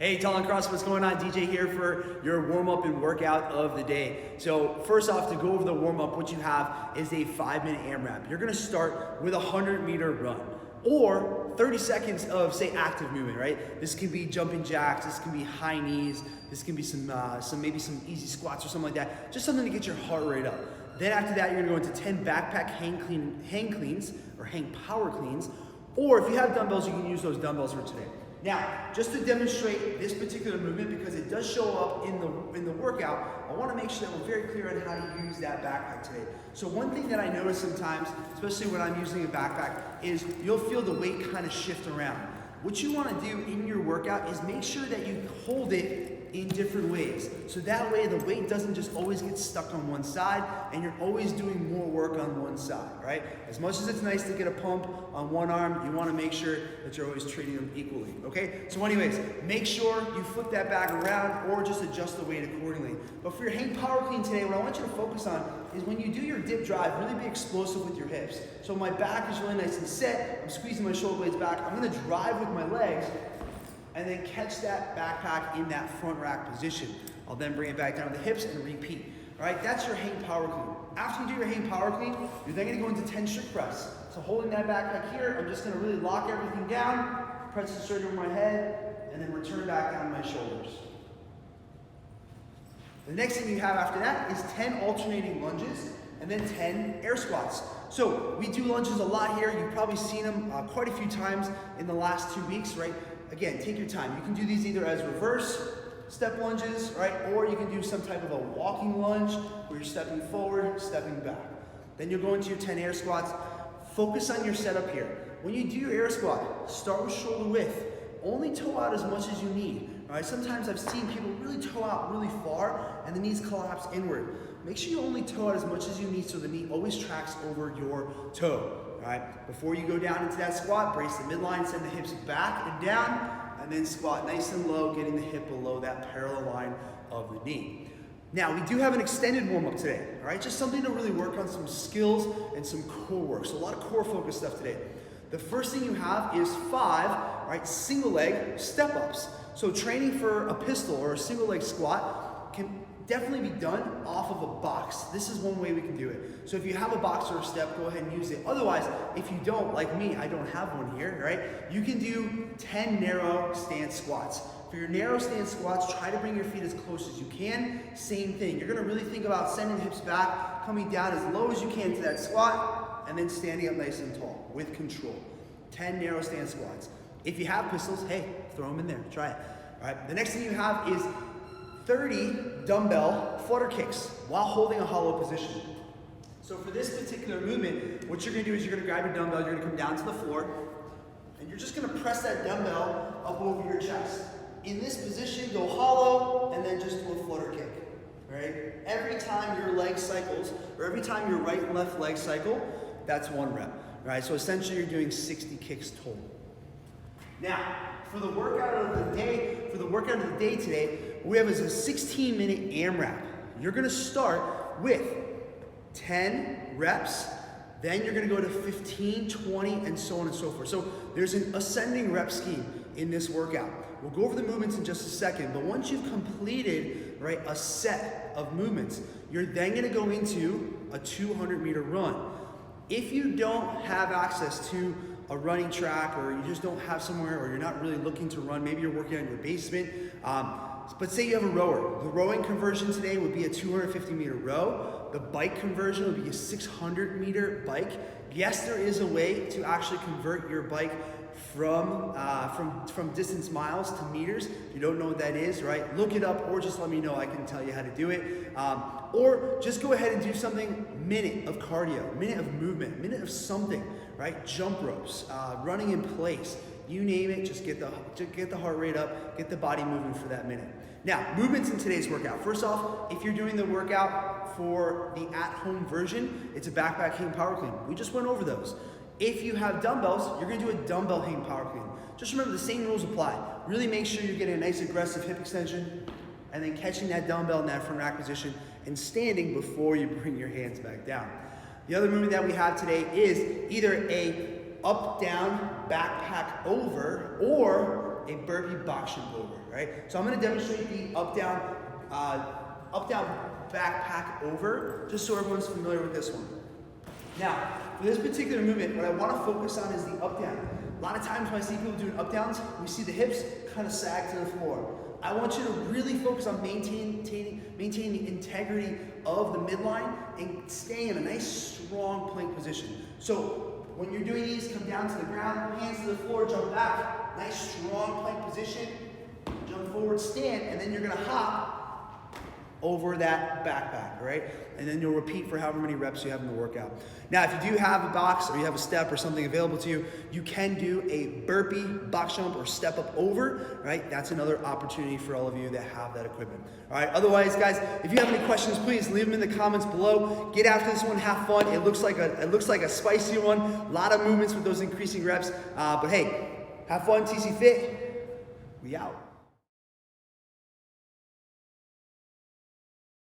Hey, Talon CrossFit, what's going on? DJ here for your warm-up and workout of the day. So first off, to go over the warm-up, what you have is a 5-minute AMRAP. You're gonna start with a 100-meter run or 30 seconds of, say, active movement, right? This can be jumping jacks, this can be high knees, this can be maybe some easy squats or something like that. Just something to get your heart rate up. Then after that, you're gonna go into 10 backpack hang cleans or hang power cleans, or if you have dumbbells, you can use those dumbbells for today. Now, just to demonstrate this particular movement, because it does show up in the workout, I want to make sure that we're very clear on how to use that backpack today. So one thing that I notice sometimes, especially when I'm using a backpack, is you'll feel the weight kind of shift around. What you want to do in your workout is make sure that you hold it in different ways. So that way the weight doesn't just always get stuck on one side and you're always doing more work on one side, right? As much as it's nice to get a pump on one arm, you want to make sure that you're always treating them equally, okay? So anyways, make sure you flip that back around or just adjust the weight accordingly. But for your hang power clean today, what I want you to focus on is when you do your dip drive, really be explosive with your hips. So my back is really nice and set, I'm squeezing my shoulder blades back, I'm gonna drive with my legs, and then catch that backpack in that front rack position. I'll then bring it back down to the hips and repeat. All right, that's your hang power clean. After you do your hang power clean, you're then gonna go into 10 strict press. So holding that backpack here, I'm just gonna really lock everything down, press it straight over my head, and then return back down to my shoulders. The next thing you have after that is 10 alternating lunges, and then 10 air squats. So we do lunges a lot here. You've probably seen them quite a few times in the last 2 weeks, right? Again, take your time. You can do these either as reverse step lunges, right? Or you can do some type of a walking lunge where you're stepping forward, stepping back. Then you'll go into your 10 air squats. Focus on your setup here. When you do your air squat, start with shoulder width. Only toe out as much as you need. All right? Sometimes I've seen people really toe out really far and the knees collapse inward. Make sure you only toe out as much as you need so the knee always tracks over your toe. All right, before you go down into that squat, brace the midline, send the hips back and down, and then squat nice and low, getting the hip below that parallel line of the knee. Now, we do have an extended warm-up today, all right? Just something to really work on some skills and some core work. So a lot of core focus stuff today. The first thing you have is 5, right, single leg step-ups. So training for a pistol or a single leg squat can definitely be done off of a box. This is one way we can do it. So if you have a box or a step, go ahead and use it. Otherwise, if you don't, like me, I don't have one here, right? You can do 10 narrow stance squats. For your narrow stance squats, try to bring your feet as close as you can. Same thing. You're gonna really think about sending the hips back, coming down as low as you can to that squat, and then standing up nice and tall with control. 10 narrow stance squats. If you have pistols, hey, throw them in there, try it. All right, the next thing you have is 30 dumbbell flutter kicks while holding a hollow position. So for this particular movement, what you're gonna do is you're gonna grab your dumbbell, you're gonna come down to the floor, and you're just gonna press that dumbbell up over your chest. In this position, go hollow, and then just do a flutter kick, right? Every time your leg cycles, or every time your right and left leg cycle, that's 1 rep, right? So essentially you're doing 60 kicks total. Now, for the workout of the day, today, we have is a 16-minute AMRAP. You're gonna start with 10 reps, then you're gonna go to 15, 20, and so on and so forth. So there's an ascending rep scheme in this workout. We'll go over the movements in just a second, but once you've completed, right, a set of movements, you're then gonna go into a 200-meter run. If you don't have access to a running track, or you just don't have somewhere, or you're not really looking to run, maybe you're working on your basement, but say you have a rower. The rowing conversion today would be a 250-meter row. The bike conversion would be a 600-meter bike. Yes, there is a way to actually convert your bike from distance miles to meters. If you don't know what that is, right? Look it up, or just let me know. I can tell you how to do it. Or just go ahead and do something, minute of cardio, minute of movement, minute of something, right? Jump ropes, running in place. You name it, just get the heart rate up, get the body moving for that minute. Now, movements in today's workout. First off, if you're doing the workout for the at-home version, it's a backpack hang power clean. We just went over those. If you have dumbbells, you're gonna do a dumbbell hang power clean. Just remember the same rules apply. Really make sure you're getting a nice aggressive hip extension and then catching that dumbbell in that front rack position and standing before you bring your hands back down. The other movement that we have today is either a up, down, backpack over, or a burpee box jump over, right? So I'm gonna demonstrate the up-down backpack over, just so everyone's familiar with this one. Now, for this particular movement, what I wanna focus on is the up-down. A lot of times when I see people doing up-downs, we see the hips kind of sag to the floor. I want you to really focus on maintaining the integrity of the midline and staying in a nice, strong plank position. So when you're doing these, come down to the ground, hands to the floor, jump back. Nice, strong plank position. Jump forward, stand, and then you're gonna hop over that backpack, right? And then you'll repeat for however many reps you have in the workout. Now, if you do have a box or you have a step or something available to you, you can do a burpee box jump or step up over, right? That's another opportunity for all of you that have that equipment. All right, otherwise, guys, if you have any questions, please leave them in the comments below. Get after this one, have fun. It looks like a spicy one. A lot of movements with those increasing reps. But hey, have fun, TC Fit. We out.